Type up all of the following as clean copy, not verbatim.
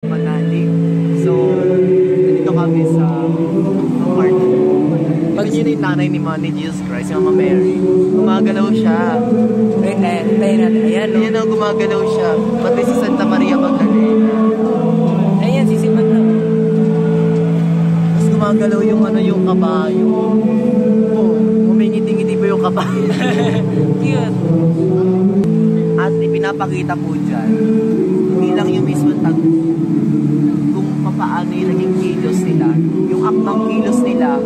Manali. So, nandito kami sa apartment. Pag yun yung nanay ni Jesus Christ, si Mama Mary, gumagalaw siya. Ayan, ayan o, gumagalaw siya. Pati si Santa Maria Magdalena. Ayan, sisipat na. Tapos gumagalaw yung yung kabayo. Oo, umingiti-ngiti pa yung kabayo. Cute. At ipinapakita po dyan, hindi lang yung mismo kung paano yung naging kilos nila, yung akbang kilos nila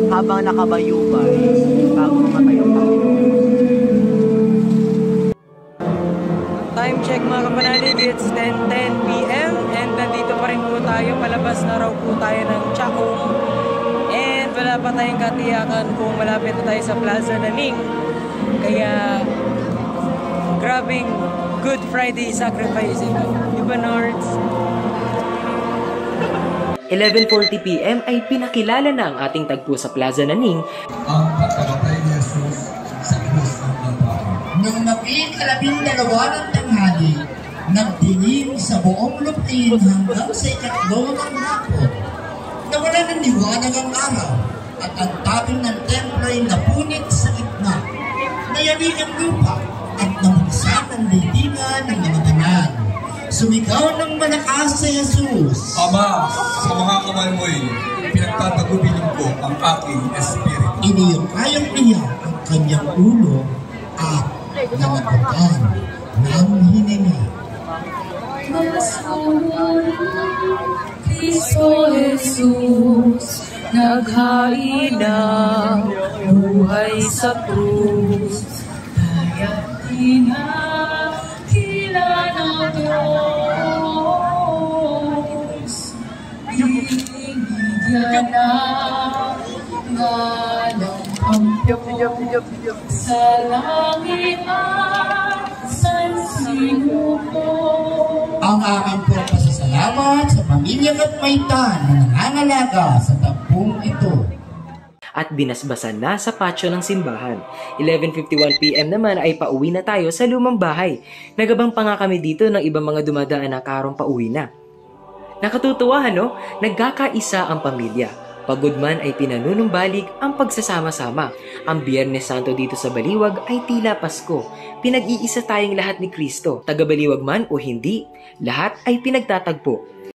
habang nakabayubay bago mamatay yung Panginoon. Time check mga kapanalig, it's 10:10 p.m. and nandito pa rin po tayo, palabas na raw po tayo ng Chacong and wala pa tayong katiyakan kung malapit na tayo sa Plaza Naning. Kaya grabing Good Friday sacrifice ito. Diba, Nords? 11:40 p.m. ay pinakilala na ang ating tagpo sa Plaza Naning ang pagkamatay ni Jesus sa krus ng Kalbaryo. Nung mapit 12 ng tanghali, nagdilim sa buong lupin hanggang sa ikatlo ng hapon. Nawala ng liwanag ang araw at ang tabing ng templo ay napunit sa gitna. Nayanig ang lupa at nabuksan ang daigdigan ng mga tanan. Sumigaw ng malakas si Jesus. Ama, sa mga kamay mo'y pinagtatagubilin ko ang aking espiritu. Iniyong kayang niya ang kanyang ulo at nalagotan ng hininga. Kristo Jesus, naghain na buhay sa krus, kaya't kinakila ng Diyos, binigyan na ngalang Panginoon sa langit at sa sinuko. Ang aming pong pasasalamat sa pamilyang at maitan na nangangalaga sa tampong ito. at binasbasan na sa patio ng simbahan. 11:51 p.m. naman ay pauwi na tayo sa lumang bahay. Nagabang pa nga kami dito ng ibang mga dumadaan na karong pauwi na. Nakatutuwa no? Nagkakaisa ang pamilya. Pagod man ay pinanunumbalik ang pagsasama-sama. Ang Biyernes Santo dito sa Baliwag ay tila Pasko. Pinag-iisa tayong lahat ni Kristo. Taga Baliwag man o hindi, lahat ay pinagtatagpo.